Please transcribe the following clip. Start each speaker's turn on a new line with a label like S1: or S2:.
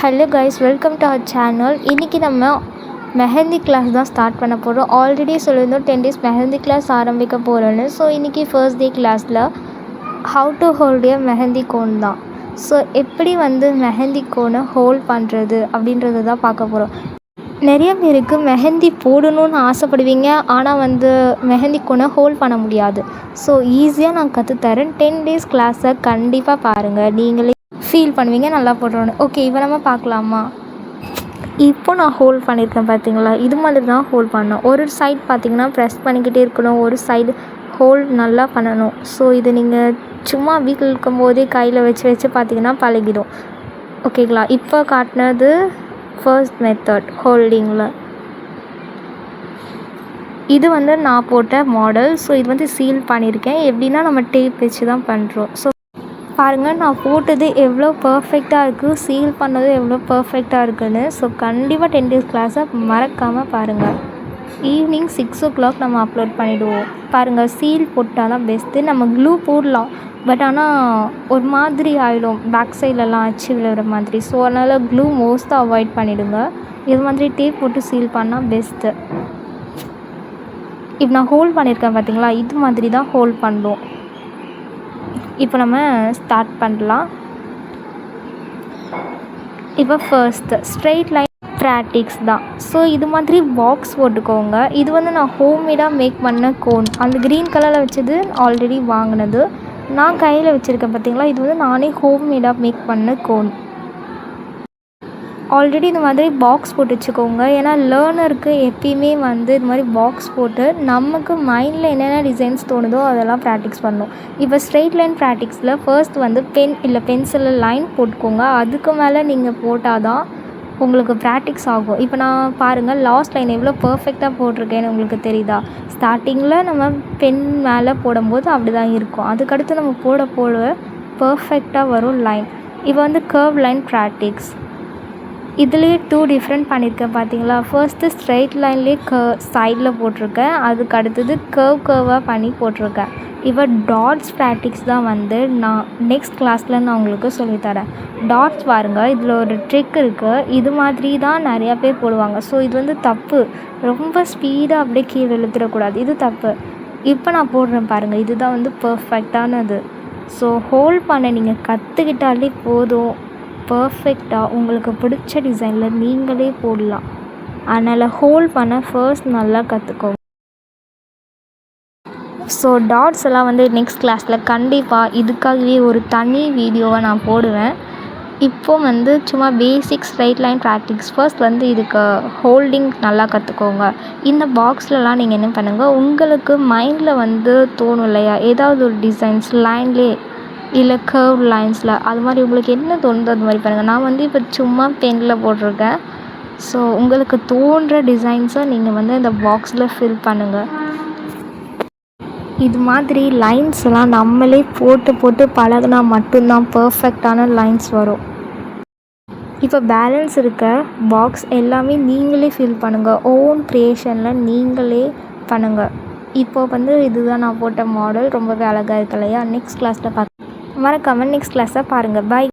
S1: Hello guys, welcome to our channel. இன்றைக்கி நம்ம mehndi class தான் ஸ்டார்ட் பண்ண போகிறோம். ஆல்ரெடி சொல்லியிருந்தோம் 10 days மெஹந்தி கிளாஸ் ஆரம்பிக்க போகிறோன்னு. ஸோ இன்றைக்கி ஃபர்ஸ்ட் டே கிளாஸில் how to hold a mehndi cone தான். ஸோ எப்படி மெஹந்தி கோனை ஹோல்ட் பண்ணுறது அப்படின்றது தான் பார்க்க போகிறோம். நிறைய பேருக்கு மெஹந்தி போடணும்னு ஆசைப்படுவீங்க, ஆனால் மெஹந்தி கோனை ஹோல்ட் பண்ண முடியாது. ஸோ ஈஸியாக நான் கற்றுத்தரேன். 10 days கிளாஸை கண்டிப்பாக பாருங்கள், நீங்களே ஃபீல் பண்ணுவீங்க நல்லா போடுறோன்னு. ஓகே, இப்போ நம்ம பார்க்கலாமா? இப்போ நான் ஹோல்ட் பண்ணியிருக்கேன் பார்த்தீங்களா, இது மாதிரி தான் ஹோல்ட் பண்ணணும். ஒரு சைட் பார்த்திங்கன்னா ப்ரெஸ் பண்ணிக்கிட்டே இருக்கணும், ஒரு சைடு ஹோல்ட் நல்லா பண்ணணும். ஸோ இது நீங்கள் சும்மா வீட்டில் இருக்கும்போதே கையில் வச்சு பார்த்திங்கன்னா பழகிடும். ஓகேங்களா? இப்போ காட்டினது ஃபர்ஸ்ட் மெத்தட் ஹோல்டிங்கில். இது நான் போட்ட மாடல். ஸோ இது சீல் பண்ணியிருக்கேன். எப்படின்னா நம்ம டேப் வச்சு தான் பண்ணுறோம். ஸோ பாருங்கள், நான் போட்டது எவ்வளோ பர்ஃபெக்டாக இருக்குது, சீல் பண்ணது எவ்வளோ பர்ஃபெக்டாக இருக்குதுன்னு. ஸோ கண்டிப்பாக 10 days கிளாஸை மறக்காமல் பாருங்கள். ஈவினிங் 6 o'clock நம்ம அப்லோட் பண்ணிவிடுவோம். பாருங்கள், சீல் போட்டால் தான் பெஸ்ட்டு. நம்ம க்ளூ போடலாம், பட் ஆனால் ஒரு மாதிரி ஆகிடும், பேக் சைட்லலாம் அச்சு விழுகிற மாதிரி. ஸோ அதனால் க்ளூ மோஸ்ட்டாக அவாய்ட் பண்ணிவிடுங்க. இது மாதிரி டேப் போட்டு சீல் பண்ணால் பெஸ்ட்டு. இப்போ நான் ஹோல்ட் பண்ணியிருக்கேன் பார்த்தீங்களா, இது மாதிரி தான் ஹோல்ட் பண்ணுறோம். இப்போ நம்ம ஸ்டார்ட் பண்ணலாம். இப்போ ஃபர்ஸ்ட்டு ஸ்ட்ரெயிட் லைன் ப்ராக்டிக்ஸ் தான். ஸோ இது மாதிரி பாக்ஸ் போட்டுக்கோங்க. இது நான் ஹோம்மேடாக மேக் பண்ண கோன். அந்த க்ரீன் கலரில் வச்சது ஆல்ரெடி வாங்கினது. நான் கையில் வச்சுருக்கேன் பார்த்தீங்களா, இது நானே ஹோம்மேடாக மேக் பண்ண கோன். ஆல்ரெடி இந்த மாதிரி பாக்ஸ் போட்டு வச்சுக்கோங்க. ஏன்னா லேர்னருக்கு எப்பயுமே இது மாதிரி பாக்ஸ் போட்டு நமக்கு மைண்டில் என்னென்ன டிசைன்ஸ் தோணுதோ அதெல்லாம் ப்ராக்டிக்ஸ் பண்ணணும். இப்போ ஸ்ட்ரெயிட் லைன் ப்ராக்டிக்ஸில் ஃபர்ஸ்ட் பென் இல்லை பென்சிலில் லைன் போட்டுக்கோங்க. அதுக்கு மேலே நீங்கள் போட்டால் தான் உங்களுக்கு ப்ராக்டிக்ஸ் ஆகும். இப்போ நான் பாருங்கள், லாஸ்ட் லைன் எவ்வளோ பர்ஃபெக்டாக போட்டிருக்கேன்னு உங்களுக்கு தெரியுதா? ஸ்டார்டிங்கில் நம்ம பென் மேலே போடும்போது அப்படி தான் இருக்கும். அதுக்கடுத்து நம்ம போட பர்ஃபெக்டாக வரும் லைன். இப்போ கர்வ் லைன் ப்ராக்டிக்ஸ். இதுலேயே 2 டிஃப்ரெண்ட் பண்ணியிருக்கேன் பார்த்தீங்களா. ஃபர்ஸ்ட்டு ஸ்ட்ரெயிட் லைன்லேயே சைடில் போட்டிருக்கேன், அதுக்கு அடுத்தது கர்வாக பண்ணி போட்டிருக்கேன். இப்போ டாட்ஸ் ப்ராக்டிக்ஸ் தான் நான் நெக்ஸ்ட் கிளாஸில் நான் உங்களுக்கு சொல்லித்தரேன். டாட்ஸ் பாருங்கள், இதில் ஒரு ட்ரிக் இருக்குது. இது மாதிரி தான் நிறையா பேர் போடுவாங்க. ஸோ இது தப்பு. ரொம்ப ஸ்பீடாக அப்படியே கீழே இழுத்துடக்கூடாது, இது தப்பு. இப்போ நான் போடுறேன் பாருங்கள், இதுதான் பர்ஃபெக்டானது. ஸோ ஹோல்ட் பண்ண நீங்கள் கற்றுக்கிட்டாலே போதும், பர்ஃபெக்டாக உங்களுக்கு பிடிச்ச டிசைனில் நீங்களே போடலாம். அதனால் ஹோல்ட் பண்ண ஃபர்ஸ்ட் நல்லா கற்றுக்கோங்க. ஸோ டாட்ஸ் எல்லாம் நெக்ஸ்ட் கிளாஸில் கண்டிப்பாக இதுக்காகவே ஒரு தனி வீடியோவை நான் போடுவேன். இப்போது சும்மா பேசிக் ஸ்ட்ரைட் லைன் ப்ராக்டிக்ஸ். ஃபர்ஸ்ட் இதுக்கு ஹோல்டிங் நல்லா கற்றுக்கோங்க. இந்த பாக்ஸ்லலாம் நீங்கள் என்ன பண்ணுங்கள், உங்களுக்கு மைண்டில் தோணும் இல்லையா, ஏதாவது ஒரு டிசைன்ஸ் லைன்லே இல்லை கர்வ் லைன்ஸில், அது மாதிரி உங்களுக்கு என்ன தோணுதோ அது மாதிரி பண்ணுங்கள். நான் இப்போ சும்மா பெனில் போட்டிருக்கேன். ஸோ உங்களுக்கு தோன்ற டிசைன்ஸை நீங்கள் இந்த பாக்ஸில் ஃபில் பண்ணுங்கள். இது மாதிரி லைன்ஸ் எல்லாம் நம்மளே போட்டு பழகினா மட்டும்தான் பர்ஃபெக்டான லைன்ஸ் வரும். இப்போ பேலன்ஸ் இருக்க பாக்ஸ் எல்லாமே நீங்களே ஃபில் பண்ணுங்கள். ஓன் க்ரியேஷனில் நீங்களே பண்ணுங்கள். இப்போ இதுதான் நான் போட்ட மாடல். ரொம்பவே அழகாக இருக்கு இல்லையா? நெக்ஸ்ட் கிளாஸில் மறக்காமல் நெக்ஸ்ட் கிளாஸை பாருங்கள். பாய்.